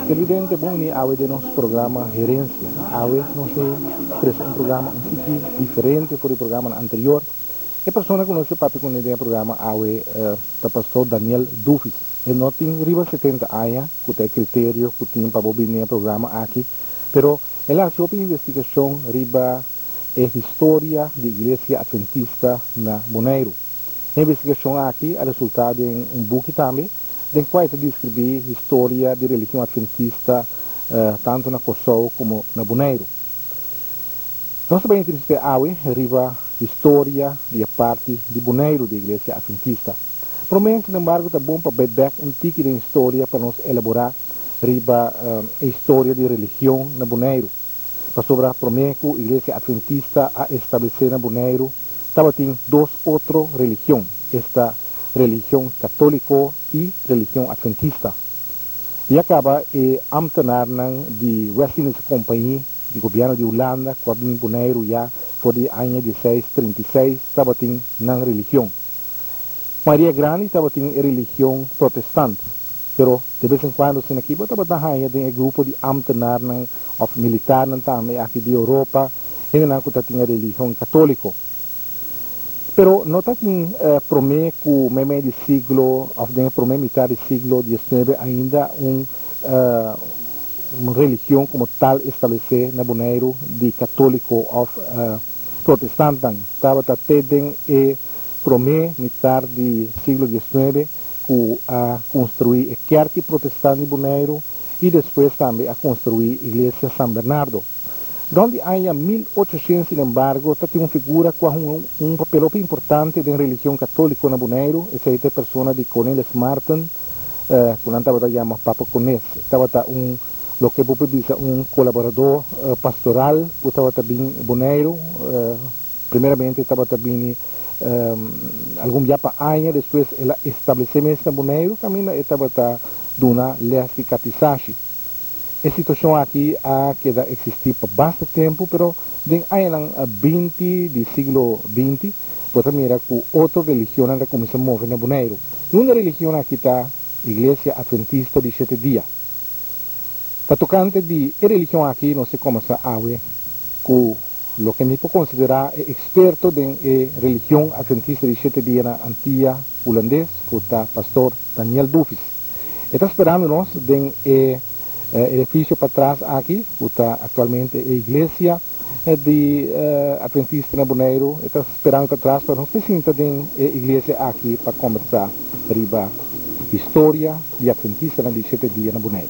Televidente bom ni awe de nosso programa Gerência. Awe nós presta um programa um pouco diferente do programa anterior. A pessoa que nós papi com o programa Awe o pastor Daniel Dufis. Ele não tem riba 70 anos, que tem critério, que tem para bobir no programa aqui, pero ele faz uma investigação riba a história da Igreja Adventista na Bonaire. A investigação aqui é resultado de um book também, em qual descreve a história da religião adventista tanto na Kosovo como na Bonaire. Nós também interessamos hoje riba a história e a parte de Bonaire da Igreja Adventista. Prometo, sin embargo, está bom para ver um tique de história para nos elaborar riba a história de religião na Bonaire. Para sobre prometo, a Igreja Adventista a estabelecer na Bonaire, estava tem duas outras religiões, esta religião católica e religião adventista. E acaba ambtenar de Westminster Company, do governo de Holanda, que vem Bonaire já foi de ano 1636, estava tem na religião. Maria Grande estava tem religião protestante, pero de vez em quando se aqui estava na de grupo de ambtenar of militar também aqui de Europa, e não tinha religião católica. Pero não tem promê que o meio de siglo, ou de promê metade do siglo XIX ainda uma religião como tal estabelecer na Bonaire de católico ou protestante. Estava até e promê metade do siglo XIX que a construir a kerk protestante de Bonaire e depois também a construir a igreja São Bernardo. Donde há 1800, sin embargo, tem uma figura com um papel importante da religião católica na Bonaire, essa é a pessoa de Cornelis Martin, que não estava chamado Papa Cornelis, estava lo que pode dizer colaborador pastoral, que estava também em Bonaire, primeiramente estava também algum japa anos, depois ela estabelecimento na Bonaire, também estava dando leste catizache. A situação aqui queda existir por bastante tempo, pero em ano 20 do século XX, pode mirar que outra religião começou a mover na Bonaire. Uma religião aqui está a Igreja Adventista de 7 dias. Está tocante de a religião aqui, não sei como se awe, que o que me pode considerar experto em religião Adventista de 7 dias na antiga holandês, que está pastor Daniel Dufis. Está esperando nós em edifício para trás aqui, que está atualmente a igreja de Adventista na Bonaire, está esperando para trás para nos presentar a igreja aqui para conversar sobre a história de Adventista na 7 dias na Bonaire.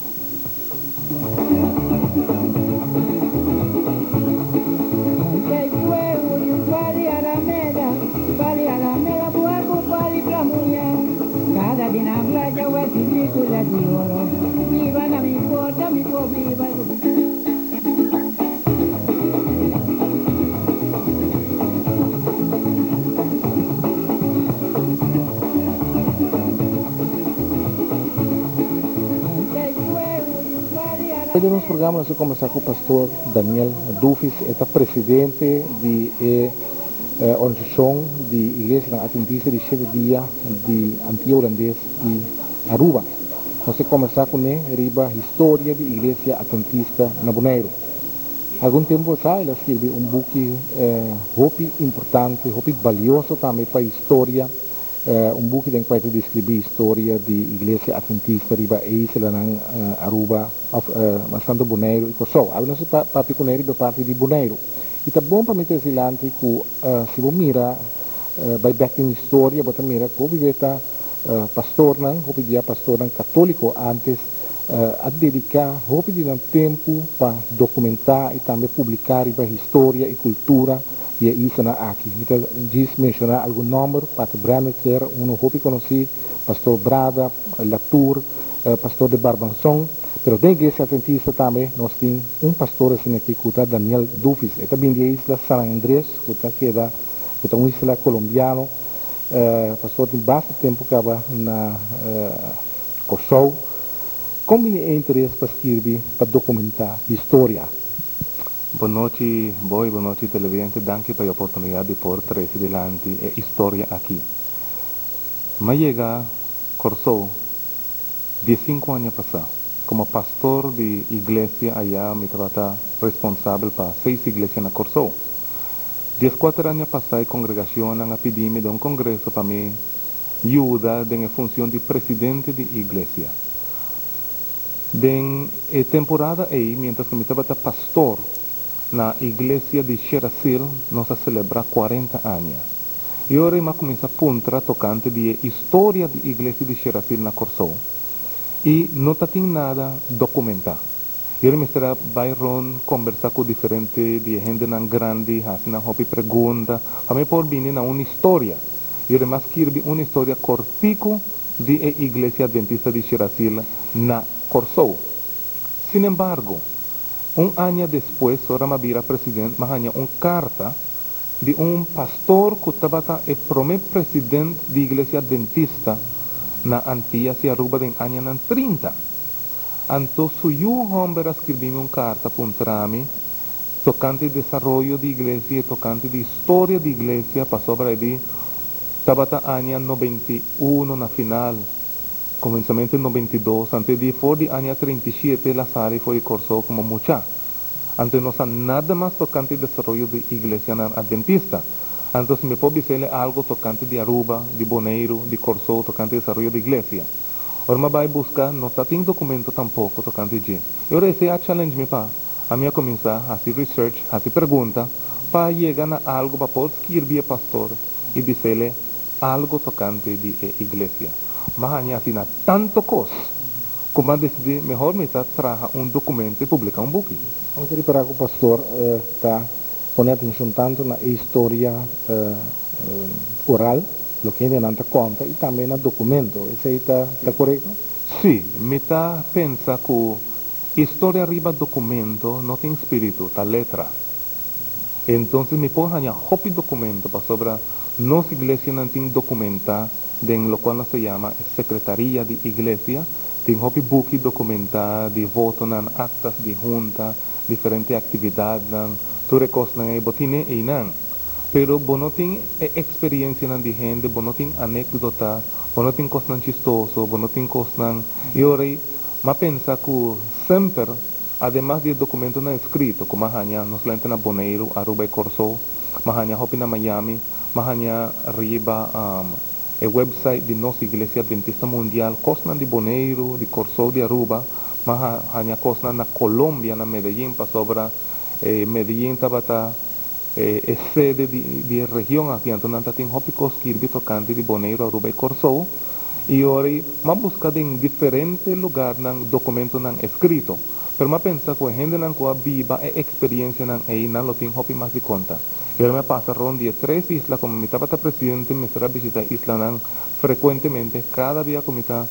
Hoje nos programa nós começar com o pastor Daniel Dufis, é presidente de organização de Igreja Adventista de 7 dias de Antiga Holandês e Aruba. Nós começar com riba a história da Igreja Adventista na Bonaire. Algum tempo atrás ela escreveu book muito importante, muito valioso também para a história. Book em que descreve a história da Igreja Adventista riba a isla ng Aruba, bastante Bonaire e Kosovo. Nós papi com riba parte de Bonaire. E está bom para meter silante que se você mira by back in história, você mira que viveta pastor católico antes a dedicar de tempo para documentar e também publicar a história e cultura de isla aqui. Então, diz mencionar algum número, Pastor Branneker, hopi conheci, Pastor Brada, Latour, Pastor de Barbanson, pero da Igreja Adventista também nós temos pastor assim aqui, que é Daniel Dufis, é também da isla San Andrés, que é uma isla colombiana, pastor tem bastante tempo que estava na Kosovo, como é interesse para escrever, para documentar a história. Boa noite, boa noite, televidente. Danke pela oportunidade de poder trazer adelante a história aqui. Mas chega Kosovo, 15 años pasados. Como pastor de iglesia allá, me estaba responsable para 6 iglesias en la Corsó. 14 años pasados, la congregación ha pedido de un congreso para mí ayuda en la función de presidente de iglesia. En temporada ahí, mientras que me estaba pastor, na iglesia de Xerasil, nos celebra 40 años. E agora eu começo a puntra tocante de história de igreja de Xerasil na Corsou. E não tem nada documentado. Eu me estará Byron conversar com diferente de gente nan grande, assim na hopi pergunta, a mim por vir na uma história. Eu mais quero uma história cortico de igreja adventista de Xerasil na Corsou. Sin embargo, un año después, ahora me vira presidente, me hanya una carta de un pastor que estaba el primer presidente de iglesia adventista na Antillas y Aruba en año 30. Entonces, yo hombre escribí una carta para mí, tocante el desarrollo de iglesia, tocante de historia de iglesia, pasó sobre ahí, estaba año 91 na final, comenzamiento en 92, antes de fue de año 37, la sala fue Corsó como mucha. Antes no hay nada más tocante el desarrollo de iglesia adventista. Entonces me puedo decirle algo tocante de Aruba, de Bonaire, de Corsó, tocante el desarrollo de iglesia. Ahora me voy a buscar, no está en documento tampoco tocante de. Y ahora ese challenge me pa, a mí a comenzar a hacer research, a hacer preguntas, para llegar a algo, para poder escribir pastor y decirle algo tocante de iglesia. Mas assim, tanto coisa, como decidi, melhor me traga um documento e publicar um book. Vamos para que o pastor está poniendo atención tanto en la historia oral, lo que viene ante cuenta, y también en el documento. ¿Ese está correcto? Sí, me está pensando que historia arriba documento no tiene espíritu, está letra. Entonces me puedo añadir un documento para sobre nuestra iglesia no tiene documenta, en lo cual se llama Secretaría de Iglesia, tiene un book documentada de voto en actas de junta, diferentes actividades, tú recostas en el botín y nan. Pero vos no tienes experiencia de gente, vos no tienes anécdota, vos no tienes cosas chistosas, vos no tienes cosas. Y ahora, me piensa que siempre, además del documento no escrito, como mañana, no solamente en Bonaire, Aruba y Corsó, mañana en Miami, mañana arriba, el website de nuestra iglesia adventista mundial, cosas de Bonaire, de Corsó, de Aruba, mañana cosas en Colombia, en Medellín, para sobre Medellín, Tabata, sede de región aquí, entonces tiene hópicos que ir tocante de Bonaire, Aruba y Corsó, y ahora me busca en diferentes lugares documentos escritos, pero me piensa que la gente que viva experiencia ahí no lo tiene hópico más de cuenta. Y ahora me pasa ronda de 3 islas, como mi estaba presidente, me será visitar islas frecuentemente, cada día que me está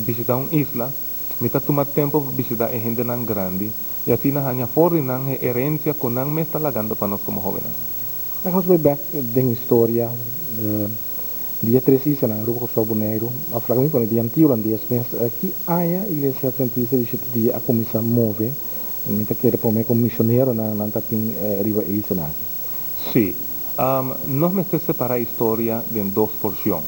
visitar una isla, me está tomando tiempo para visitar gente grande, y así nos han fornado herencia que no me está lagando para nosotros como jóvenes. Vamos a ver en historia, día 3 islas en Grupo Corsó Bonaire, a fragmento con el día antiguo, en 10 meses, aquí hay iglesia adventista de este día a comenzar a mover, me está quiere poner como misionero en la riva isla. Sí, nos me estoy separando la historia en 2 porciones.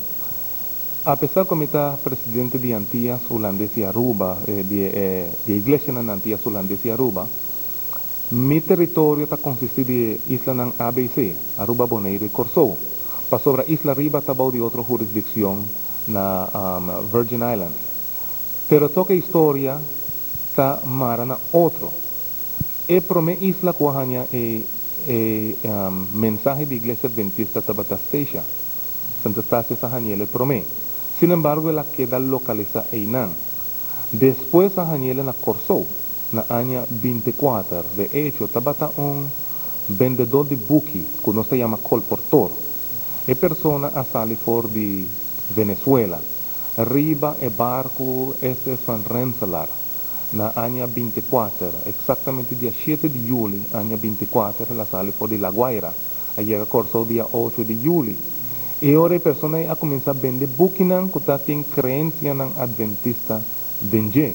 A pesar de que está presidente de Antillas Holandés y Aruba, de iglesia en Antillas Holandés y Aruba, mi territorio está consistido de islas ABC, Aruba, Bonaire y Corsó. Para sobre isla arriba está de otra jurisdicción, na Virgin Islands. Pero toda historia está marana otro. E prome isla cuajanya mensaje de iglesia adventista Tabata Station. Santa Estacia Sahaniel prome. Sin embargo, la queda localizada en Nan. Después Sahaniel en la Corsó, en el año 24. De hecho, Tabata un vendedor de buki, que no se llama colportor. Es persona a salir por de Venezuela. Arriba el barco ese San Rensselaer. En el año 24, exactamente el día 7 de julio, año 24, la sale por de La Guaira. Llega a Corsó día 8 de julio. Y ahora la persona ha comenzado a vender buquinan que tienen creencia adventista de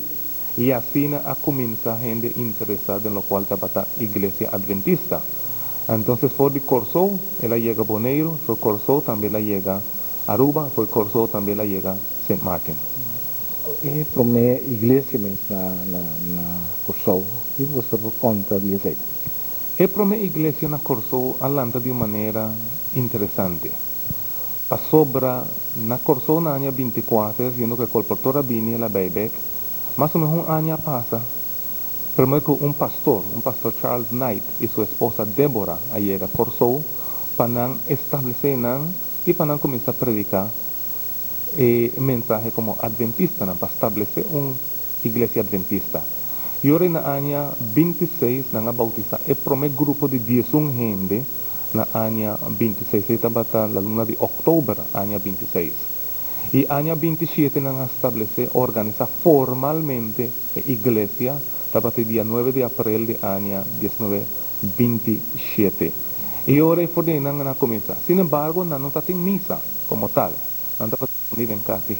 y así ha comenzado gente interesada en lo cual está la iglesia adventista. Entonces fue de Corsó, ella llega a Bonaire, fue Corsó, también la llega a Aruba, fue Corsó, también la llega a St. Martin. E para minha igreja mesmo na Kosovo, e você conta de isso. E para a igreja na Corso alanta de uma maneira interessante. A sobra na Corso na ano 24, sendo que o colportora bini la bebek, mas o mesmo ano passa, primeiro que um pastor Charles Knight e sua esposa Deborah, a chega a Corso, para estabelecer e para começar a predicar mensaje como adventista, para estabelecer uma igreja adventista. E ora na ano 26, na bautizar o primeiro grupo de 10 gente, na ano 26, esta bata na luna de outubro, ano 26. E ano 27, na estabelecer, organizar formalmente a igreja, tabata dia 9 de abril de ano 1927. E ora por dentro na começar. Sin embargo, não está em missa como tal. Não está unir em casa de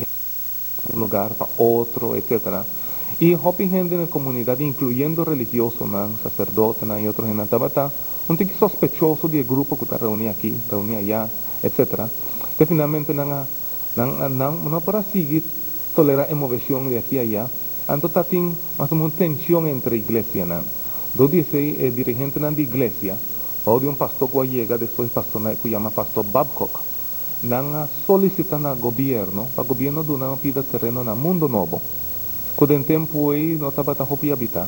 um lugar para outro, etc. E hopi gente na comunidade, incluyendo religiosos, sacerdotes e outros gente tabata, um tique sospechoso de grupo que está reunido aqui, reunido allá, etc. Que finalmente não para seguir tolerar a movição de aqui e allá, então está tem uma tensão entre a igreja. Do dice el dirigente de la iglesia, o de un pastor que llega después pastor que llama pastor Babcock, nang solicitan al gobierno donar un pida terreno en el mundo nuevo, que en tiempo ahí no estaba tan hopi habitar,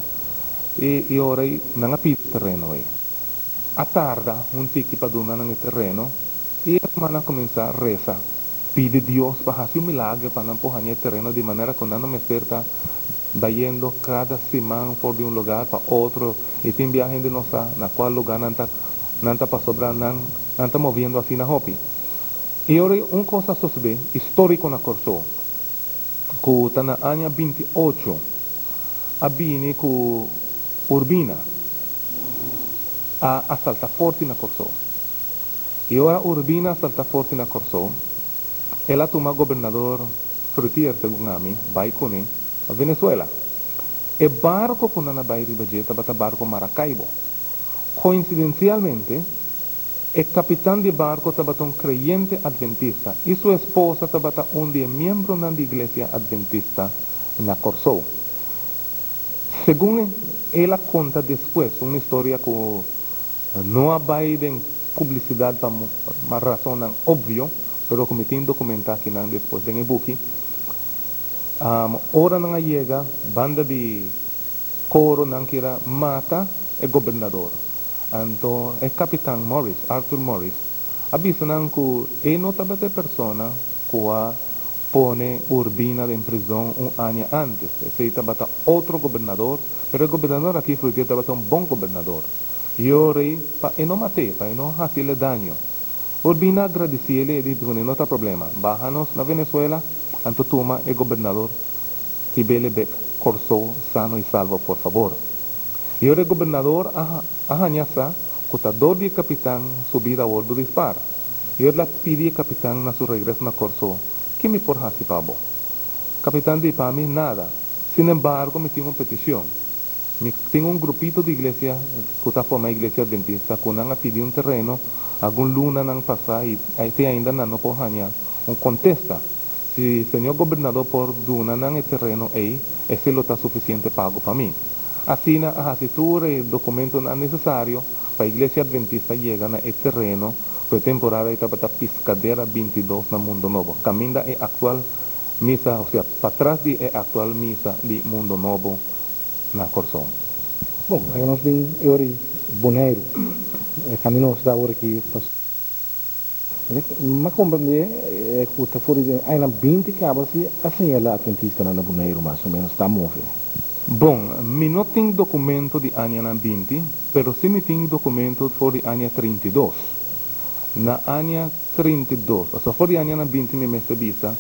y ahora nang pida terreno ahí. A tarda un tiki para donar el terreno, y hermana comienza a rezar, pide Dios para hacer un milagro para empujar el terreno de manera que no me oferta vayendo cada semana por de un lugar para otro y tiene viaje de nosa na cual lugar nanta para sobrar nanta moviendo así na hopi. Y ahora una cosa sucede histórico na Corso que está na año 28 abini ku Urbina a salta forte na Corso. Y ahora Urbina salta forte na Corso ela toma gobernador Frutier según a mí Baikuni a Venezuela. E barco con una baile bajeta bata barco Maracaibo. Coincidencialmente, el capitán de barco estaba un creyente adventista y su esposa estaba un de miembro de la iglesia adventista en la Corso. Según ella cuenta después, una historia que no hay en publicidad por una razón obvia, pero como tiene documentado aquí después de e-bookie, ora nga llega banda de coro nang kira mata el gobernador. Anto el capitán Morris, Arthur Morris, avisa nang ku no tabate persona que pone Urbina en prisión un año antes. Se tabata otro gobernador, pero el gobernador aquí fue tabata un buen gobernador. Y ora pa no mate, pa no hacerle daño. Urbina agradeciele y dice, no está problema, bájanos na Venezuela, anto toma el gobernador Tibelebek Corso sano y salvo, por favor. Y ahora el gobernador ajañasa, cutador de capitán subir a bordo dispara. Y ahora la pide capitán a su regreso a Corso, ¿qué me por hasi pabo? Capitán de para mí nada. Sin embargo, me tengo una petición. Tengo un grupito de iglesia, que está formada iglesia adventista, que han pedido un terreno, algún luna han pasado y ainda no por haña, un contesta. Si el señor gobernador por donar el terreno ahí, ese lo está suficiente pago para mí. Así, si tú el documento necesario para la iglesia adventista llegan a este terreno, pues temporada está para Piscadera 22 en el Mundo Nuevo. Camina la actual misa, o sea, para atrás de la actual misa de Mundo Nuevo en Corso. Bom, nós vim agora Boneiro, caminhamos da hora aqui. Mas compreender que está fora de ainda 20 cabos assim ela adventista na Boneiro mais ou menos está móvel. Bom, mi não tenho documento de ano 20, pero sim me tenho documento for de ano 32. Na ano 32, ou seja, for de ano 20 me mestre visa,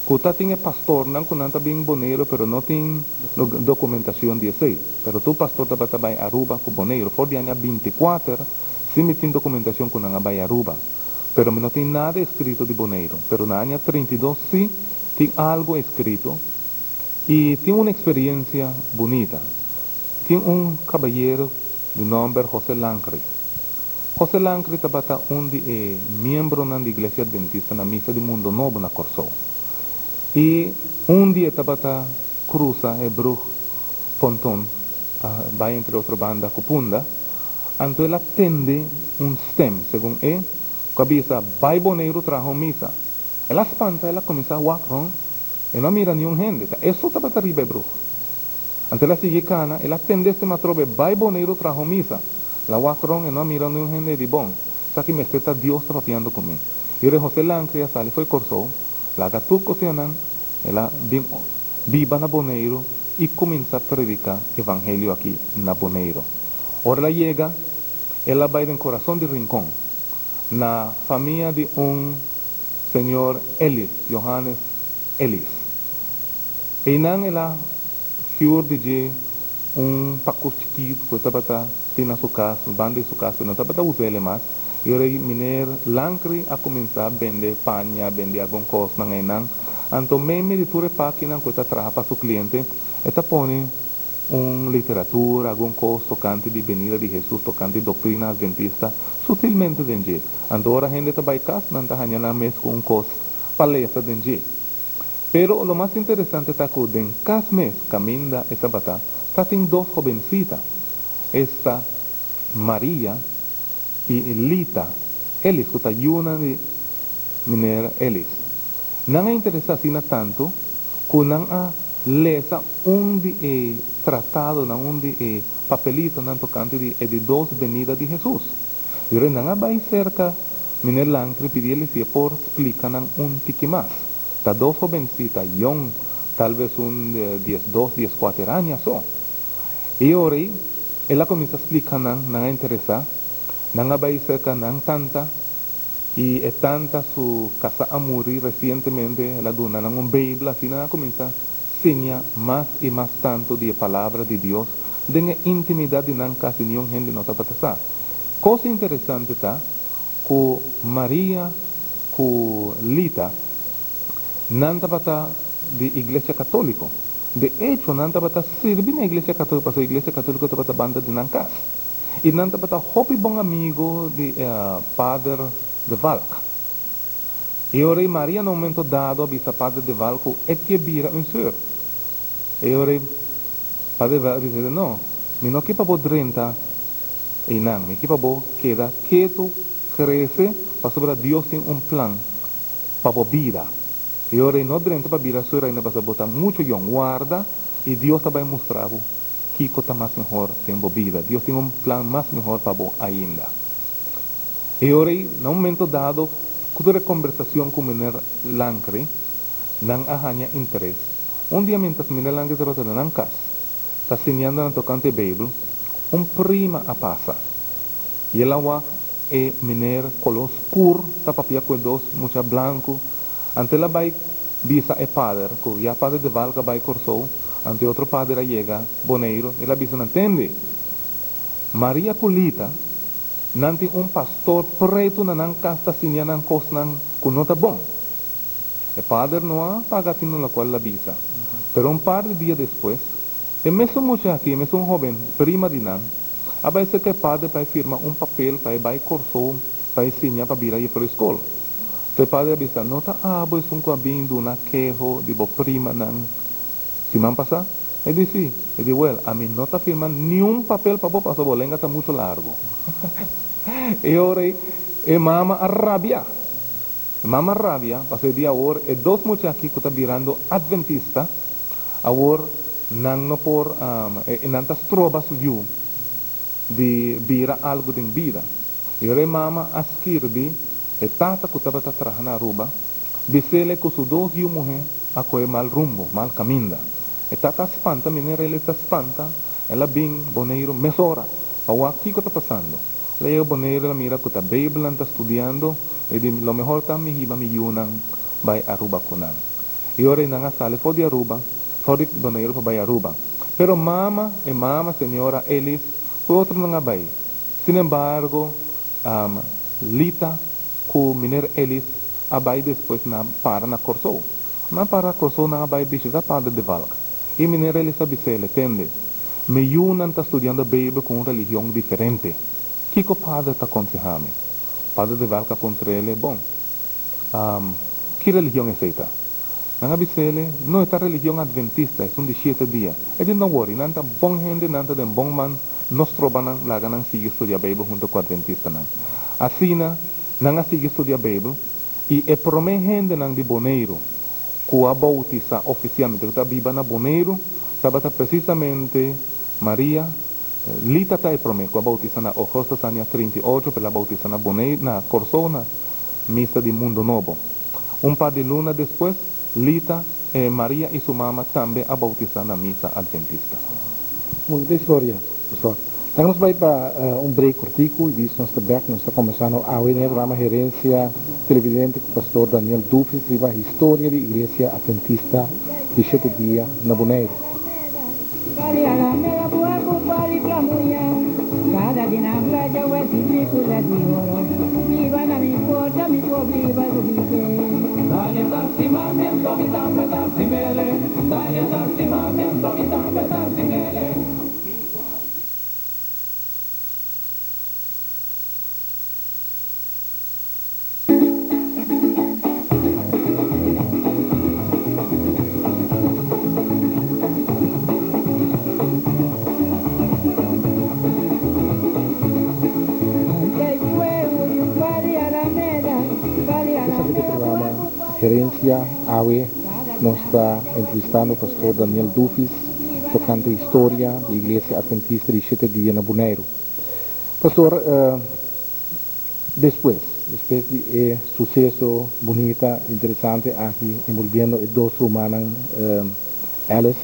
que está tinha pastor não que não está bem Boneiro, pero não tem documentação de sei. Pero tu pastor está bem Aruba com Boneiro, for de ano 24, sim me tem documentação que não vai Aruba. Pero não tem nada escrito de Boneiro. Pero na ano 32 sim tem algo escrito. E tem uma experiência bonita. Tem um caballero de nome José Lancre. José Lancre estava um de membro da igreja adventista na missa do Mundo Novo na Corso. Y un día tabata cruza el bruj pontón, va entre otra banda cupunda, entonces él atende un stem, según él, cabeza, vai boneiro trajo misa. Él espanta, él comienza a guacron, él no mira ni un gente, eso tabata arriba el bruj. Entonces la sigue cana, él atende este matrobe, vai boneiro trajo misa. La guacron, él no mira ni un gente de bon. Está que me está Dios está papiando conmigo. Y ahora José Lancria sale, fue corso, la gatuco se anan, ela viva na Boneiro y comienza a predicar evangelio aquí na Boneiro. Ahora ela llega, ela va en corazón de Rincón, na familia de un señor Ellis, Johannes Ellis. E nan ela hiur de un paco chiquito que estaba tiene su casa, banda de su casa, pero no estaba usando más. Y ahora miner Lancri a comenzar a vender paña, vender algún cosa en nan. Anto meme de ture página que está trabaja para su cliente, esta pone una literatura, algún cosa tocante de venida de Jesús, tocante de doctrina adventista, sutilmente dentro. Anto ahora gente está baicas, nanta hañana mes con un cosa palestra dentro. Pero lo más interesante está que en cada mes, caminda esta bata, está en dos jovencitas. Esta María y Lita Ellis, que está una de minera Ellis. No me interesa así tanto que no lesa un tratado, un papelito, no tocante de dos venidas de Jesús. Y ahora no va cerca, minera Lancre pedirle si por explicar un tiki más. Está dos jovencitas, young, tal vez un 12, 14 años. Y ahora ella comienza a explicar, no me interesa. Nanga va cerca nan tanta y tanta su casa a morir recientemente la duna nan un Biblia así nada comienza a enseñar más y más tanto de palabra de Dios de la intimidad de nan casi ni un gente no está pasando. Cosa interesante está que María que Lita nanta pata de iglesia católica. De hecho nanta pata sirve en la iglesia católica, porque la iglesia católica está pata banda de nan casa. E nanta pata hobby bom amigo de Padre de Valk. E ora Maria no momento dado avisa Padre de Valk e que vira un sur. E ora Padre de Valk dice no, mi no que pabo 30 e não, mi que pabo queda quieto, crece, para sobre Dios tem un plan para vida. E ora no 30 para vida sur ainda passa botar muito young guarda e Dios vai mostrar que está mais melhor tem vida. Deus tem um plano mais melhor para você ainda. E agora, no momento dado, toda a conversação com o menino Lancre, não há interesse. Um dia, mientras o menino Lancre estava na casa, está ensinando na tocante a Bíblia, prima a passa. E ela é menino color escuro, está papia com dois, muito branco. Ante ela vai visa é padre, que já padre de Valga vai corso. Ante otro padre llega, Boneiro, y la visa no entiende. María Culita, nanti un pastor preto na nan casta sinya nan cosnan con nota bon. El padre no ha pagado la cual la visa. Pero un par de días después, el mesmo muchacho aquí, el mesmo joven, prima de nan, a veces que el padre para firmar un papel para ir corso, para enseñar para ir a la escuela. Entonces el padre avisa, nota es un cabindo, una quejo, de prima nan. Si me han pasado, él dice, sí, él dice, well, a mí no está firmando ni un papel para vos, porque bolenga está mucho largo. Y ahora, mamá rabia. Mamá rabia, para el día ahora, dos muchachos que están mirando adventista, ahora, no por, nantas trobas suyo, de vira algo de vida. Y ahora, mamá escribe, tata que estaba trabajando en Aruba, dice que sus dos mujeres, a coger mal rumbo, mal camino. Está espanta, minera ele está espanta, ela bem, Boneiro, mesora, o aqui que está passando. Aí o Boneiro, ela mira que está Bíblia, está estudando, e diz, lo mejor está me yunan, vai Aruba kunan. E ora não sale, foi de Aruba, foi de Boneiro para vai Aruba. Pero mama, senhora Ellis, foi outro não vai. Sin embargo, Lita, com minera Ellis, abai depois para na Corso. Mas para Corso não abai bicho, da Padre de Valk. E minera ele sabe se ele entende. Me yunan está estudando a Bíblia com uma religião diferente. Que o padre está aconsejando? O padre de Valka contra ele, bom, que religião é esta? Nanga bisele, no esta religión adventista, es un de 7 días. E di no worry, nanta bon gente, nanta den bon man, nos trobanan, la ganan sigue estudiar Bible junto con adventista nan. Así nanga sigue estudiar Bible, y e prome gente nan di Boneiro, cua bautiza oficialmente, que está viva na Boneiro, sabata precisamente Maria, Lita ta e prome, cua bautiza na Augusta Sania 38, per la bautiza na Boneiro, na Corsona, misa di Mundo Novo. Un par de luna después, Lita, Maria e sua mamma também a bautizar na missa adventista. Muita história, pessoal. Estamos vai para break cortico e disso nós estamos começando a ver o programa Gerência Televidente com o pastor Daniel Dufis, que a história da Igreja Adventista de 7 dias na Boneiro. Cada dia na praia eu é película de ouro. Viva na minha porta, me viva do bife. Dale darcimamento, mi dame darcimele. Dale darcimamento, mi dame darcimele. Gerencia AVE nos está entrevistando o pastor Daniel Dufis, tocante a história da Igreja Adventista de 7 dias na Boneiro. Pastor, depois de sucesso bonito, interessante aqui, envolvendo dois romanos, Alice,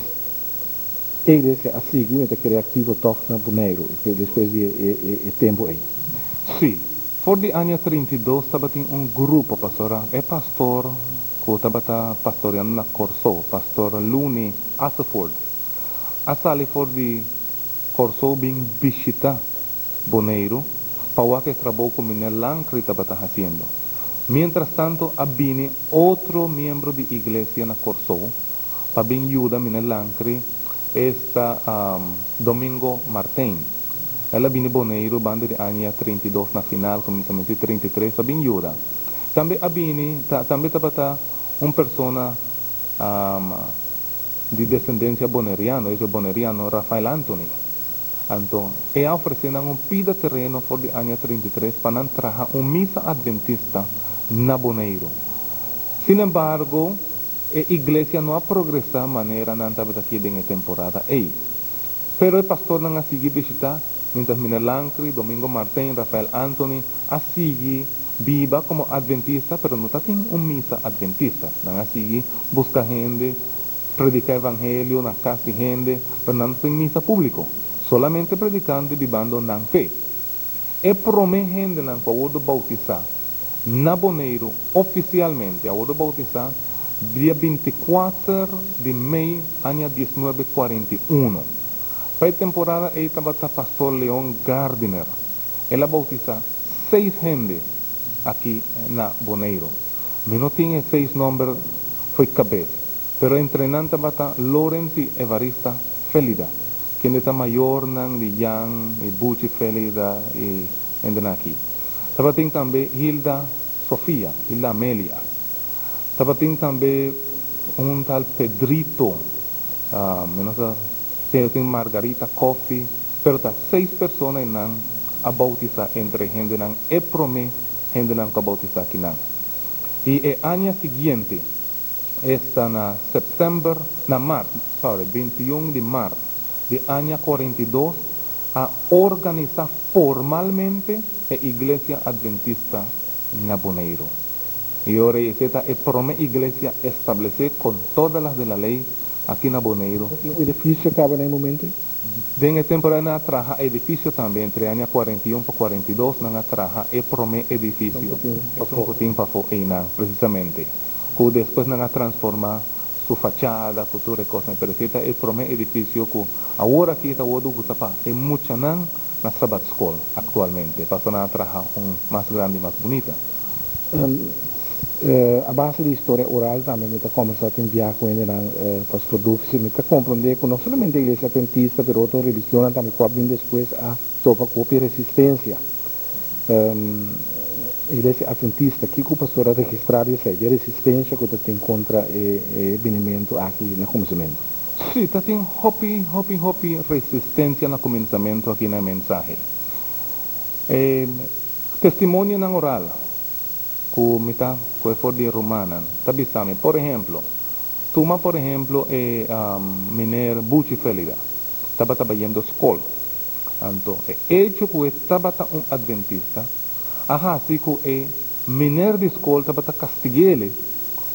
a Igreja a seguir, que reativo toca na Boneiro, depois de tempo aí. Sim. Voor die anno 32 estava um grupo pastora, pastor que estava pastoreando na Corso, pastor Luni Asaford. Asali for di Corso bem visita Boneiro, para que trabalhou com minha lancre estava fazendo. Mientras tanto, abine outro membro de igreja na Corso, para bem ajuda minha lancre, esta Domingo Martin. Ela vine Boneiro, banda de anno 32 na final, começamento de 33, a bem ajuda. Também a bine, também estava persona de descendência boneriano, esse boneriano Rafael Anthony. Então, e oferecendo pida terreno por de anno 33 para trazer missa adventista na Boneiro. Sin embargo, a igreja não ha progressado de maneira não estava aqui na temporada. Pero o pastor não a seguir visitar, mientras Minelancri, Domingo Martin, Rafael Anthony, a seguir viva como adventista, pero no tem misa adventista. Não a seguir busca gente, predica evangelio na casa de gente, pero não tem misa público. Solamente predicando e vivendo na fé. E promete gente na qual bautizar na Boneiro oficialmente, a bautizar dia 24 de maio, ano 1941. Para a temporada, ele estava o pastor Leon Gardiner. Ele bautizou 6 gente aqui na Boneiro. Não tinha 6 nomes, foi cabeça. Pero entrenando estava Lawrence Evarista Felida, que é maior de Jan e Bucci Felida e aqui. Estava também Hilda Sofia, Hilda Amelia. Estava também tal Pedrito, tem Margarita Coffee, pero está 6 pessoas nan a bautizar entre gente nan e prome gente nan a bautizar aqui nan. E o ano seguinte, está na 21 de março de ano 42, a organizar formalmente a Igreja Adventista na Boneiro. E agora esta é prome igreja estabelecer com todas as de la lei aqui na Boneiro. O edifício acaba no momento? Tem a temporada na traja edifício também, entre ano 41 para 42, na traja e prome edifício. É um pouquinho para fora, precisamente. Que depois na transformar sua fachada, cultura e coisa, mas é prome edifício que agora aqui está o do Gutapá, é muito na Sabbath School atualmente, para na traja mais grande e mais bonita. A base de história oral também me está conversando em viagem com ele, pastor Dufis, me está compreender que não somente a igreja adventista, mas outras religiões também podem depois a topa copia resistência. iglesia adventista, que o pastor registrar essa de resistência que tem contra o venimento aqui no começamento. Sim, tem hopi resistência no começamento aqui na mensagem. Testemunho na oral, que for de romana, tabisame, por exemplo, toma por exemplo miner Bucci Felida, estava trabalhando escola, então, hecho que estava adventista, assim que miner de escola estava castigele,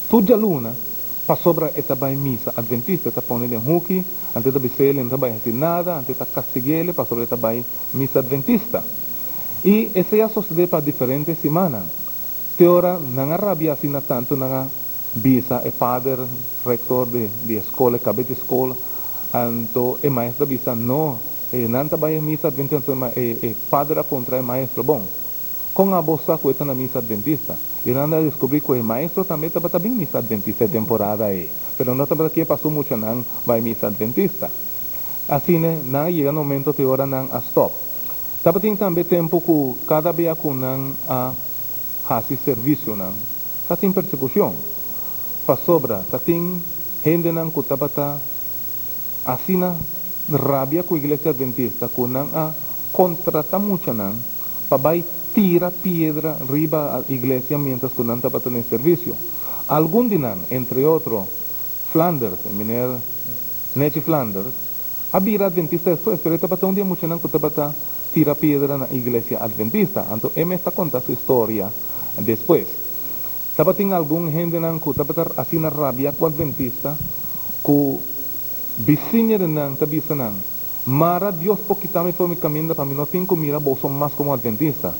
tudo aluna, para sobra estava em missa adventista, estava ponendo em huki, antes de bisele, não estava assim nada, antes de castigele, para sobra estava em missa adventista. E esse já sucede para diferentes semanas. Teora, não rabia assim tanto, não bisa, padre, rector de escola, cabe de escola, então, maestro bisa, não, não estava em missa adventista, padre apontra maestro, bom, com a bolsa que está na missa adventista, e nada descobri que o maestro também estava bem missa adventista temporada aí, mas não estava aqui, passou muito, não vai missa adventista. Assim, não chega no momento que ora não a stop. Estava também tempo que cada vez que não faz serviço, não, está tem persecução. Para sobra, está tem gente não que estava assim, rabia com a igreja adventista, que não contrata muito, não, para tira piedra riba a igreja mientras que não estava tendo serviço. Algum dia, entre outros, Flanders, Nete Flanders, a vira adventista depois, pero estava um dia muito não que estava tira piedra na igreja adventista. Então, ele está contando sua história depois. Estava tem algum gente que estava assim na rabia com adventista, que vizinha de não, está vizinha, mara Deus porque também foi me caminho para mim não tenho que mirar bolso mais como adventista.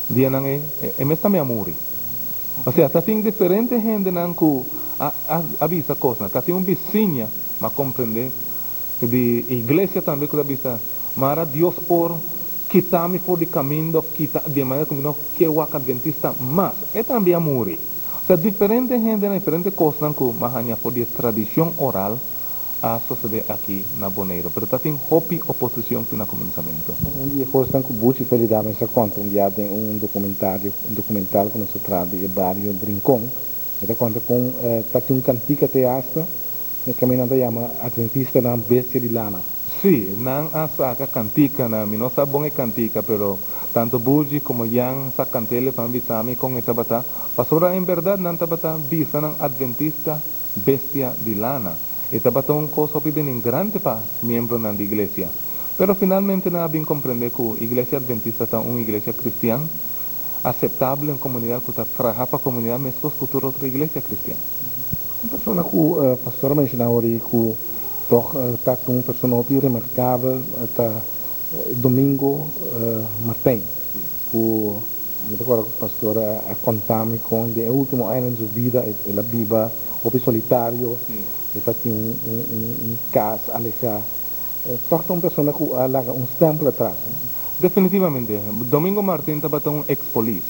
Dia nang me está me amuri. O sea, está tem diferente gente nang que avisa coisa, está tem vizinha, mas compreender de igreja também que avisa, mara Deus por quitar-me por de caminho, quita de maneira como não que o adventista, mas é também amuri. O sea, diferente gente, diferente coisas nang que mahanya por de tradição oral a suceder aqui na Bonaire, pero tem hopi oposição no começamento. Dia coisa que Bucci Felida me conta, dia tem documental que nos trata de barrio Rincón, e conta com tem cantica teatro, que caminhando chama Adventista na Bestia de Lana. Sim, não há saca cantica, não sabe bom é cantica, pero tanto Bucci como Yang sa cantele para bisami com etabata, pasora em verdade não tabata bisa ng Adventista Bestia de Lana. Estaba un cosa piden grande para miembros de la iglesia. Pero finalmente nada bien comprender que la iglesia adventista es una iglesia cristiana, aceptable en comunidad, que trabaja para comunidad, mezclas con otra iglesia cristiana. Una persona que pastor mencionaba que está una persona muy remarcable, Domingo Martín, que me recuerdo que el pastor ha contado con el último año de su vida, la viva, o solitario. Está aqui caso alejado. Toca uma pessoa que alaga tempo atrás. Definitivamente. Domingo Martín estava um ex-polis.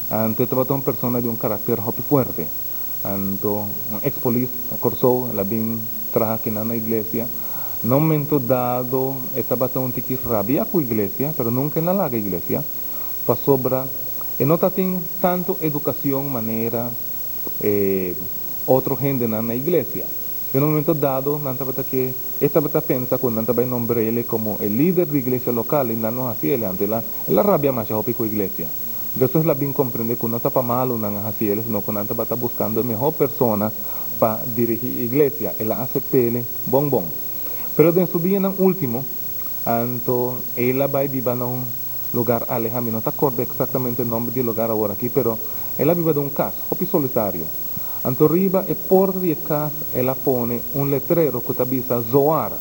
Antes estava uma pessoa de carácter muito forte. Então, um ex-polis acordou, ela bem trabalha aqui na igreja. No momento dado, estava um tique rabia com a igreja, mas nunca na larga igreja. Para sobra, e não tem tanto educação, maneira, outra gente na igreja. En un momento dado, esta pensa que Nantaba nombre él como el líder de iglesia local y no nos hacía él ante la rabia más con la iglesia. Eso es la bien comprender que no está para malo, no así él, sino que Nantaba está buscando mejor persona para dirigir iglesia. Él acepte él, bon. Pero en su día último, anto, él va a vivir en un lugar alejado, no te acuerdo exactamente el nombre del lugar ahora aquí, pero él vive de un caso, hopi solitario. Anto arriba e porta di casa e la pone un letrero che avvisa Zoar,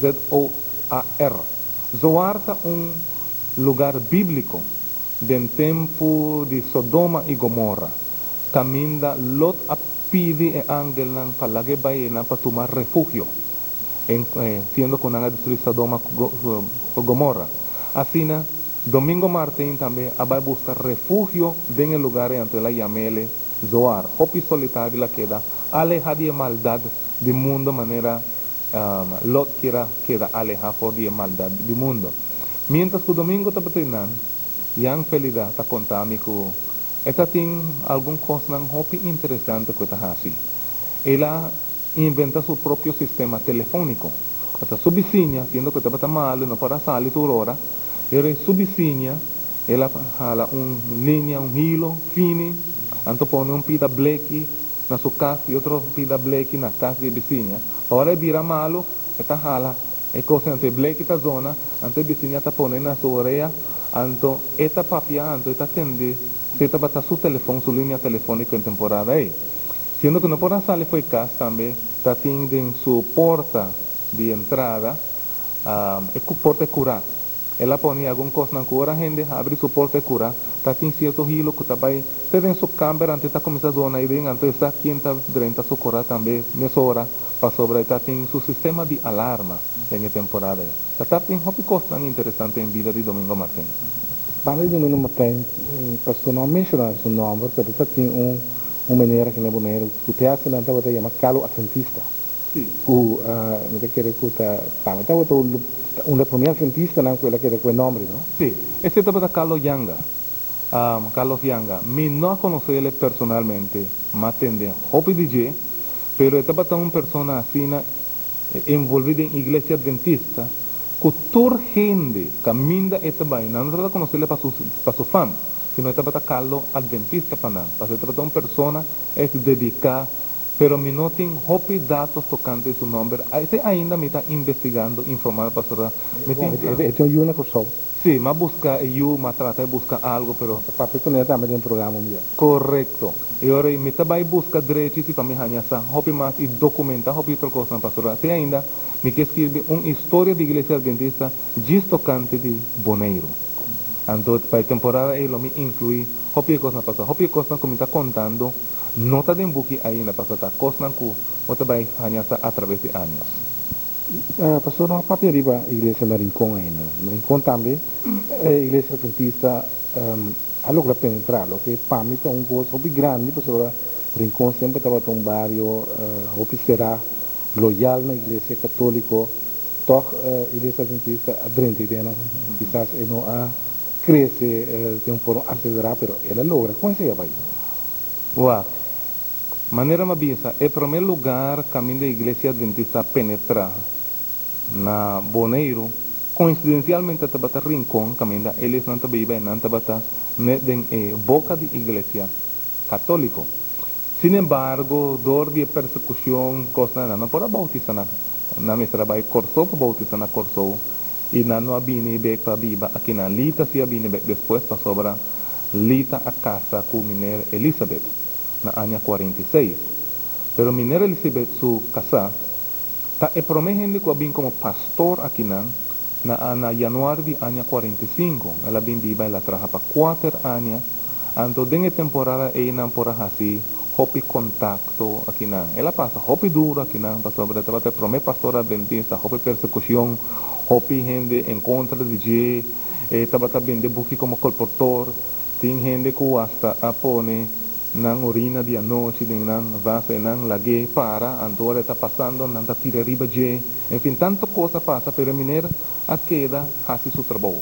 Z-O-A-R. Zoar è un lugar biblico del tempo di Sodoma e Gomorra. Caminda Lot appidi e angelan palage baena para tomar refugio, siendo que han destruido Sodoma e Gomorra. Así, Domingo Martín también va a buscar refugio en el lugar entre la llamele Zoar, hopi solitario la queda, aleja de maldad del mundo, manera Lot queda alejado de maldad del mundo. Mientras que Domingo está terminando, Yang Felida está contando que esta tiene algún cosa hopi interesante que está así. Ella inventa su propio sistema telefónico. Hasta su vecina, siendo que está mal, no para salir tu hora, y su vecina, ella jala un línea, un hilo fino, anto pone un pida bleki na su casa y otro pida bleki na casa de vecina. Ahora vira malo, esta jala, e cosa ante bleki ta zona, ante vecina ta pone na su oreja, anto esta papia, anto esta tende, se esta bata su teléfono, su línea telefónica en temporada ahí. Siendo que no por salir fue casa también, está en su porta de entrada, porta de cura. Ela pone alguna cosa na cura, a gente abre su porta de cura, está en cierto hilo que está ahí, está en su cámara, antes está começando a zona aí dentro, antes está quien está dentro su cura también, mesora, para sobre, está en su sistema de alarma en la temporada. Está en hobby cosa interesante en vida de Domingo Martín. Para de Domingo Martín, pastor não menciona seu nome, pero está tem maneira que não é boneiro, que te hace na tabata chama calo adventista. Sì. Me te quiere que está una primera adventista não quella que quel nome, no? Sí, ese tabata Carlos Yanga. Carlos Yanga, me no conocerle personalmente, me atende hobby DJ, pero estaba una persona así envolvida en iglesia adventista, que toda gente camina esta vaina, no se conocerle para su fan, sino estaba Carlos adventista para nada, para ser una persona es dedicada, pero me no tengo hobby datos tocante su nombre, ese ainda me está investigando, informando para Este é uma pessoa. sí, me busca, yo me trata de buscar algo, pero Papi con ella también en programa un día. correcto. E ora me também busca direitos e para me hanhasa, hopi mais e documentar hopi outra coisa na pastora. Até ainda me que escrever uma história de igreja adventista diz tocante de Boneiro. Então para a temporada ele me inclui hopi coisa na pastora. Hopi coisa como está contando, nota de book aí na pastora. Coisa que o também hanhasa através de anos. Pastor, não papi arriba a igreja na Rincón ainda. Na Rincón também, a igreja adventista allora penetrar, che Pamita è un posto più grande, perché Rincón sempre stava un barrio, sarà loyal na iglesia cattolica, toch iglesia adventista adrente, quizás no ha crece de un forma acelerada, pero ela logra, ¿cómo se llama ahí? Wow. Maneira mabisa, é o primeiro lugar caminho da igreja adventista penetrar na Boneiro, coincidencialmente estava Rincón, caminho da eles não estava bem, não estava en boca de iglesia católico. Sin embargo, dor de persecución, cosa no para bautizar na mestra vai corso para bautizar na corso e não abine bek para biba aqui na lita se abine bek depois para sobra lita a casa com miner Elizabeth na año 46. Pero miner Elizabeth su casa ta e prometen que abin como pastor aqui na januário de ano 45, ela vem viva, ela trabalha para 4 anos, então dentro da temporada ela não por assim, hopi contacto aqui não, ela passa hopi duro aqui não, para sobre ela ter primeiro pastor adventista, hopi persecução, hopi gente em contra de G, estava também de buque como colportor, tem gente que hasta apone na urina de anoche, na vase, na lague para, então ela está passando, não está tirando riba G, enfim, tanta coisa passa, pero mineiro a queda hace su trabajo.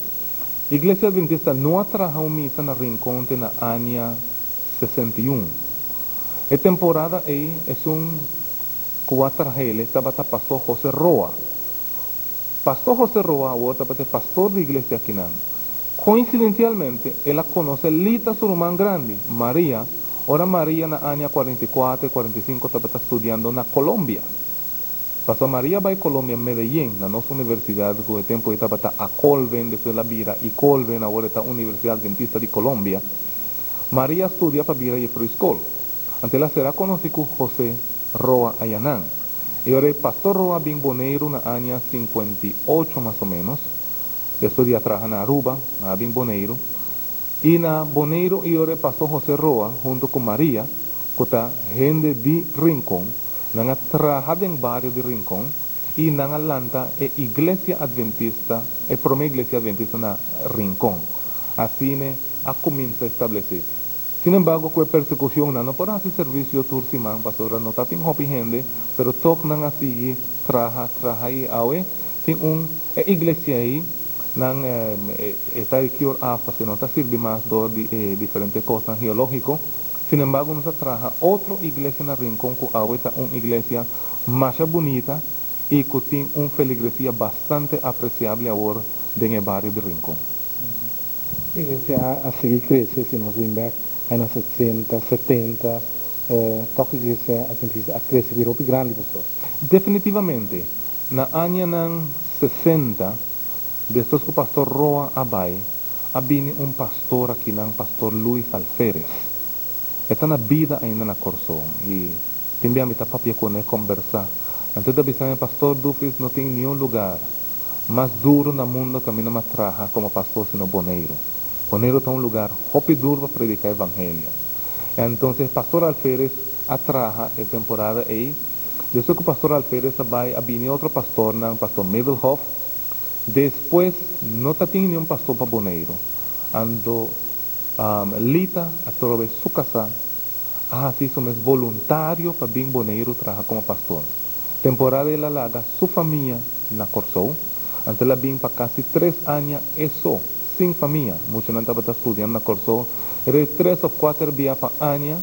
Iglesia Adventista no ha trabajado misa na Rincón na año 61. La temporada ahí es un cuatrajele, estaba pastor José Roa. Pastor José Roa, o pastor de iglesia aquí. Coincidencialmente, él conoce Lita Surumán Grande, María. Ahora María na año 44, 45 estaba estudiando na Colombia. Pastor María va a Colombia, en Medellín, na nuestra universidad, que el tiempo estaba a Colven, después la Vira, y Colven, ahora está Universidad Adventista de Colombia. María estudia para Vira y School. Antes la será conocido como José Roa Ayanán. Y ahora el pastor Roa bien Boneiro, na año 58 más o menos. Después de trabajar en Aruba, na bien Boneiro. Y na Boneiro, y ahora el pastor José Roa, junto con María, que está gente de Rincón, nanga trabajada en barrio de Rincón y nanga lanta iglesia adventista, primeira iglesia adventista na Rincón. Así a comienza a establecer. Sin embargo, con persecución no por hacer servicio tursimán, pastora no está en hopi gente, pero toc nanga sigue trabaja y ahora tiene iglesia ahí nan está de cure AFA, se nota sirve más de diferentes cosas geológicas. Sin embargo, nos trajo otra iglesia en el Rincón, que ahora una iglesia más bonita y que tiene una feligresía bastante apreciable ahora en el barrio de Rincón. A igreja a seguir crescer, se nós vemos back aí nos 60, 70, toca a igreja a crescer, virou grande, pastor. Definitivamente, na año 60, después que o pastor Roa Abay, había un pastor aquí, un pastor Luis Alférez. Está na vida ainda na Corsó, e também a mitad papia com ele conversar. Antes de avisar, o pastor Dufis não tem nenhum lugar mais duro no mundo que a minha traja como pastor, sino Boneiro. Boneiro está um lugar hopi duro para predicar o evangelho. Então, o pastor Alférez atraja a temporada aí. Depois que o pastor Alférez vai, havia outro pastor, o pastor Middelhoff. Depois, não tinha nenhum pastor para Boneiro. Ando Lita, a toda vez sua casa, assim somos voluntário para vir Boneiro trabalhar como pastor. Temporada ela larga sua família na Corsou. Antes ela vinha para quase 3 anos e só, sem família. Muitos não estavam estudando na Corsou. Era 3 ou 4 dias para ano.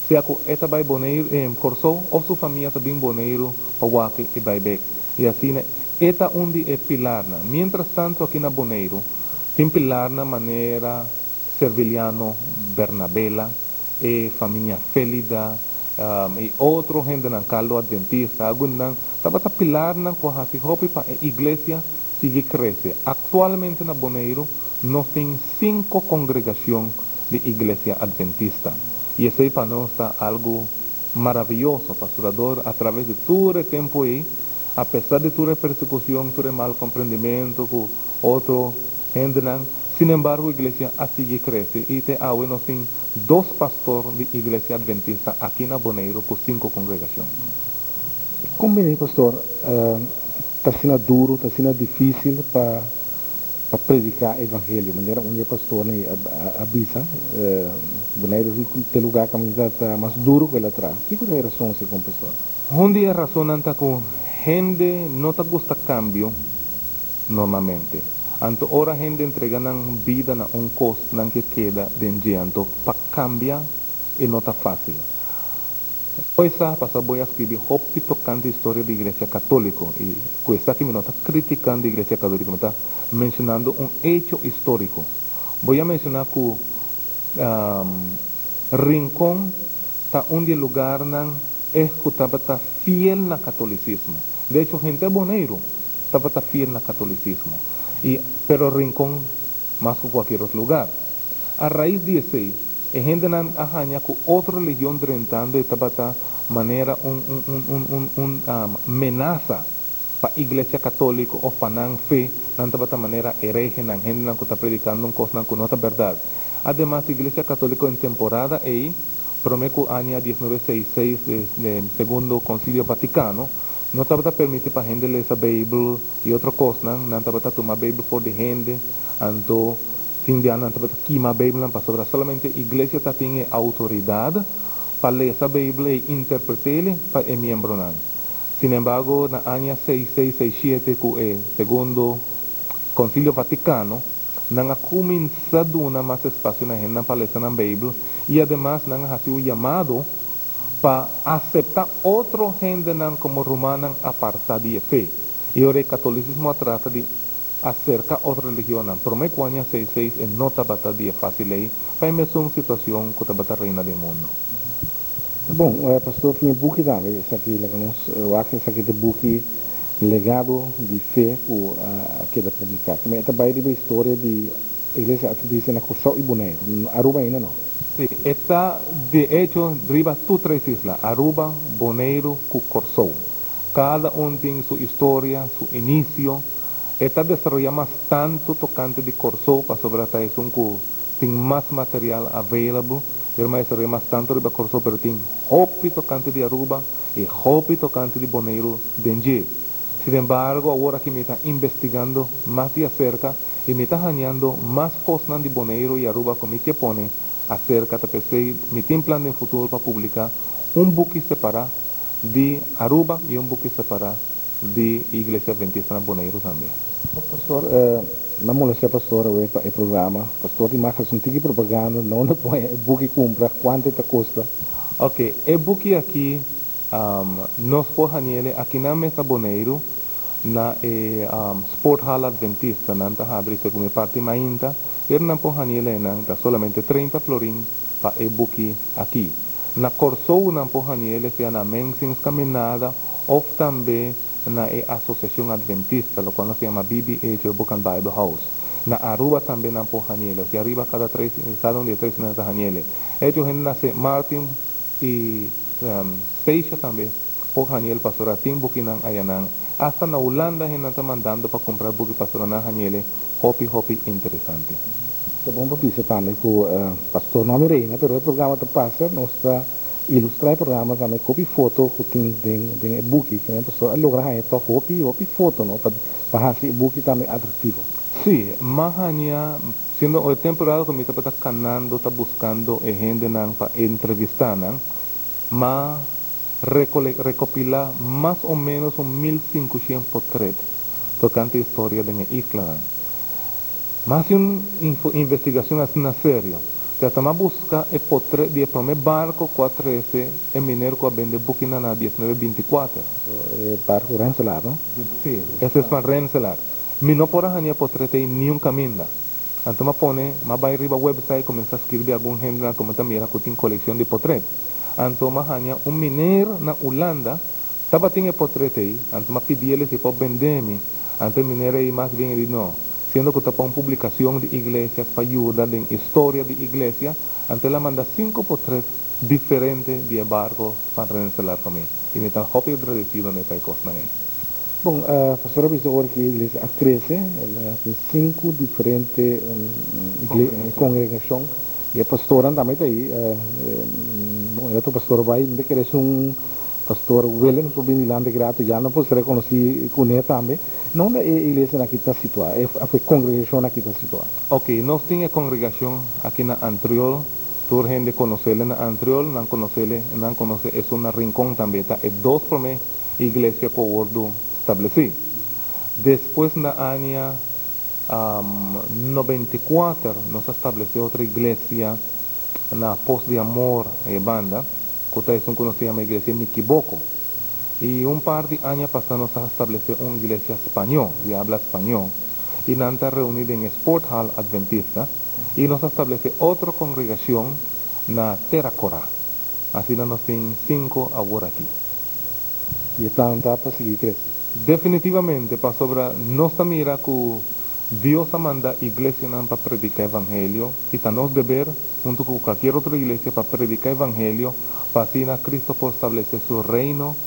Se a esta vai Boneiro em Corsou, ou sua família está vindo Boneiro para Huaque e Baibek. E assim, esta onde é pilar. Mientras tanto, aqui na Boneiro, tem pilar na maneira Serviliano Bernabela, e família Félida, e outro gente na Carlo Adventista, alguns estava a pilar na Cohasi Hopi para a igreja sigue crescer. Atualmente na Boneiro, nós temos 5 congregações de igreja adventista. E isso aí para nós está algo maravilhoso, pastorador, através de todo o tempo aí, apesar de toda a persecução, todo o mal compreendimento, com outro gente não. Sin embargo, a iglesia sigue crece y ahora nos tienen 2 pastores de iglesia adventista aquí en Boneiro con 5 congregaciones. Como bem, pastor, está sendo duro, está sendo difícil para predicar o evangelho. Maneira onde pastor avisa, Boneiro é o lugar que está mais duro que ele atrás. Que é a razão, segundo pastor? Onde a razão é que gente não está gostando cambio normalmente. Anto ora gente entrega ng vida na un cost ng que queda dentro anto pa cambia e não está fácil. Pois passa voy a escrever hopi tocante história da Igreja Católica e questa que me nota criticando a Igreja Católica, me está mencionando um hecho histórico. Voy a mencionar que Rincón está um lugar nang estava fiel na catolicismo. De hecho, gente Boneiro estava fiel na catolicismo. Pero Rincón más que cualquier otro lugar. A raíz de eso, hay gente que ajaña con otra religión drentando esta manera una amenaza para la iglesia católica o para la fe, de manera hereje, la gente que está predicando una cosa que no es verdad. Además, la iglesia católica en temporada ahí, prometo año 1966 del Segundo Concilio Vaticano, no estaba permitido para gente leer a Bíblia e outra coisa, não estava tomar a Bíblia por de gente, então, não estava queimar a Bíblia, para solamente a igreja tem autoridade para ler a Bíblia e interpretá-la para o membro. Sin embargo, na ano 6667, com o Segundo Concílio Vaticano, não ha começado a dar mais espaço na gente para ler a Bíblia e, además, não ha sido chamado para aceptar outra gente como romana apartada de fé. E o catolicismo trata de acercar outra religião. Por meio que o ano 66 não estava de fácil aí, para a mesma situação que estava reina do mundo. Bom, pastor, tinha book também, isso aqui, eu acho que isso aqui é book legado de fé que é publicado. Também está bem a história de igreja adventista na Corsó e Boneiro. Aruba ainda não. Sí, está de hecho arriba tú 3 islas, Aruba, Boneiro y Corsou. Cada uno tiene su historia, su inicio. Está desarrollando más tanto tocante de Corsou para sobre esta es un que tiene más material available. El más desarrolla más tanto de Corsou, pero tiene hopi tocante de Aruba y hopi tocante de Boneiro de Sin embargo, ahora que me está investigando más de acerca y me está ganando más cosas de Boneiro y Aruba como que pone acerca de PC, me tem plan de futuro para publicar book separado de Aruba y book separado de Iglesia Adventista de Boneiro también. Pastor, vamos a pastor o programa, pastor de marcas um tique propaganda, não põe buque compra, quanto te custa? Ok, e buki aqui, nós por Haniele, aqui na mesa Boneiro, na Sport Hall Adventista, nanta habri según parte mainta, na por Haniele nanta solamente 30 florin pa e buki aqui. Na Corsou na por Haniele, se na Mensings Caminada, ou também na Associação Adventista, lo qual se chama BBH, Book and Bible House. Na Aruba também na por Haniele, o sea, arriba cada dia 3 na Haniele. Ellos en nace Martin y Stacia também, por Haniel pastora Tim Bukinan Ayanan, hasta na Holanda gente está mandando para comprar buki pastora na Haniele, hopi interessante. Tá bom para pensar também com pastor nome Reina, pero o programa te passa, nós está ilustrar o programa também com foto, com tem buki, que a pessoa logra aí to hopi foto, não, para fazer buki também atrativo. Sí, más allá, siendo el temporada que me está canando, está buscando gente para entrevistar, más recopilar más o menos 1500 portretos tocante historia de la isla. Más de una investigación así en serio. Se hasta más busca el portret de primer barco 413 en minero que vende Bukina na 1924. Barco Rensselaer, ¿no? Sí, ese es para Rensselaer. Mi no por ahí portrete ni un camino. Entonces pone, más va arriba website, comienza a escribir algún gente, comenta mira que tiene colección de portretes. Entonces hanya un minero na Holanda, estaba tiene portrete ahí, entonces pidíele si puede venderme, entonces el minero ahí más bien dice no, siendo que está una publicación de iglesia para ayudar en historia de iglesia, entonces la manda 5 portretes diferentes de barco para Rensselaer para mí. Y me está muy agradecido en esa cosa. Bom, a pastora visto agora que a igreja cresce, ela tem 5 diferentes congregações, e a pastora também está aí. Bom, ela pastora vai, ainda que é pastor Willem, Rubin Lande Grato, já não posso reconhecer com ele também. Não é a igreja aqui está situada, é a congregação aqui está situada. Ok, nós temos congregação aqui na Antriol, toda gente conhece na Antriol, não conhece, é uma rincón também, tá? É 2 primeiras igrejas que o ordo estabeleci. Después na año 94 nos estableció otra iglesia na Post de Amor banda, que es un conocida iglesia Niquiboko. Y un par de años pasados nos estableció una iglesia español, de habla español, y nos está reunida en Sport Hall Adventista, y nos establece otra congregación na Terracora. Así nos tienen 5 ahora aquí. E então está para seguir crescendo. Definitivamente, para sobra, nós mira que Dios manda iglesia para predicar evangelio y está nos deber, junto con cualquier otra iglesia, para predicar evangelio, para así Cristo por establecer su reino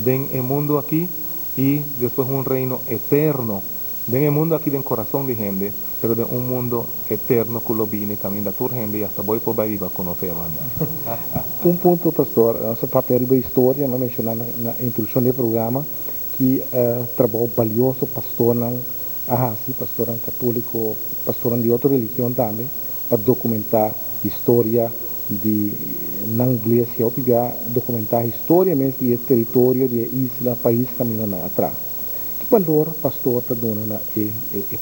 en el mundo aquí y después un reino eterno, en el mundo aquí del corazón de gente, pero de un mundo eterno que lo viene camina toda gente y hasta voy por ahí va a conocer a banda. Ponto, pastor, nosso papel de história, não mencionar na introdução do programa, que trabalho valioso, pastor pastor católico, pastor de outra religião também, para documentar história na igreja, ou documentar a história mesmo de território, de isla, país caminhando atrás. Que valor pastor está dando na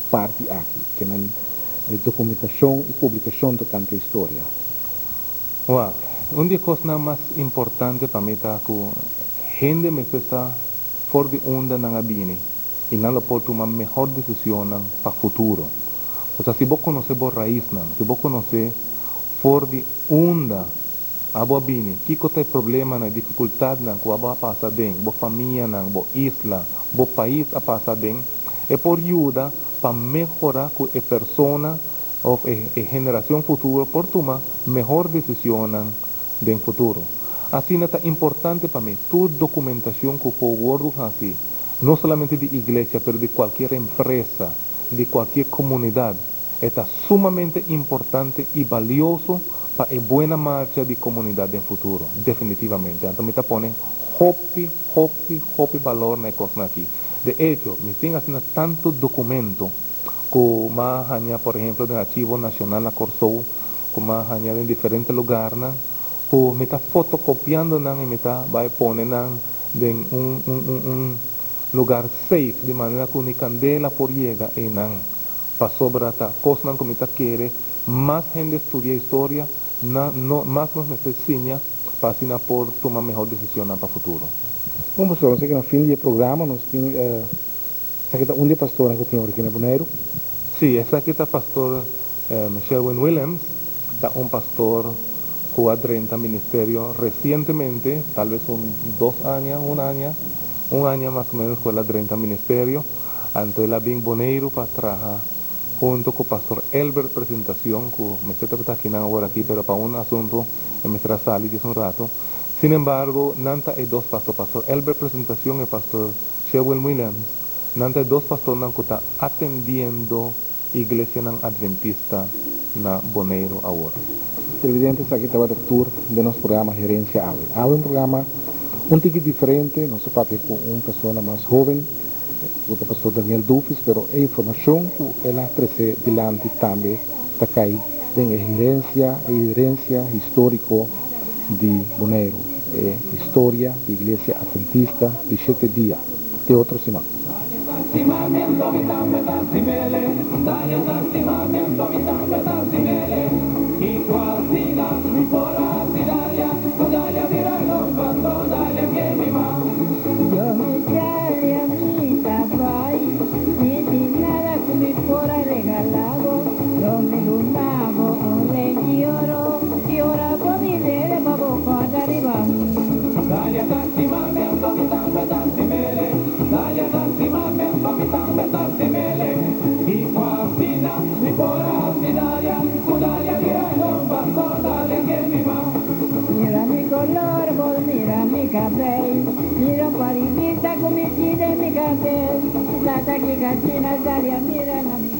parte aqui, que na documentação e publicação do canto de história? Wow. Una de las cosas más importantes para mí es que gente me está fuera de onda en la vida y no puede tomar mejor decisión para el futuro. O sea, si vos conoces vos raíz, si vos conoces fuera de onda a vos vida, ¿qué es el problema, la dificultad que vos pasa dentro, vos familia, vos isla, vos país a pasar dentro, es por ayuda para mejorar que la persona o la generación futura por tomar mejor decisión del futuro. Así es importante para mí, tu documentación que fue guardo así, no solamente de iglesia, pero de cualquier empresa, de cualquier comunidad, está sumamente importante y valioso para la buena marcha de comunidad en futuro, definitivamente. Entonces me pone hopi valor en la cosa aquí. De hecho, me estoy haciendo tantos documentos, como más allá, por ejemplo, del Archivo Nacional de Corsou, como más allá en diferentes lugares, que me está fotocopiando y me está poniendo en un lugar safe, de manera que ni candela por llega para sobre ta cosas como ta quiere, más gente estudia historia, más nos necesita para así por tomar mejor decisión para el futuro. Bom, pastor, nós sei que no fim do programa nós temos um de pastor que tem aqui na Bonaire. Sí, esa aquí está pastor Sherwin Williams, está un pastor que ha 30 ministerio recientemente, tal vez un año más o menos con la 30 ministerio, antes la bien Bonaire para trabajar junto con pastor Elbert presentación, que me está aquí ahora aquí, pero para un asunto me será salir de un rato. Sin embargo, nanta hay dos pastores, pastor Elbert presentación y pastor Sherwin Williams, nanta hay dos pastores que están atendiendo iglesia adventista na Bonaire ahora. Televidentes, aqui estava o tour de nosso programa Gerência AWE. AWE é um programa um tique diferente, nosso papel com uma pessoa mais jovem, o pastor Daniel Dufis, pero a informação que ela traz dilante também está cai em herência histórico de Bonaire, história da igreja adventista de 7 dias, de outra semana. Mira mi color, vos mira mi cabello, mira paridita como mi cabello, tata que cachina, mira na mi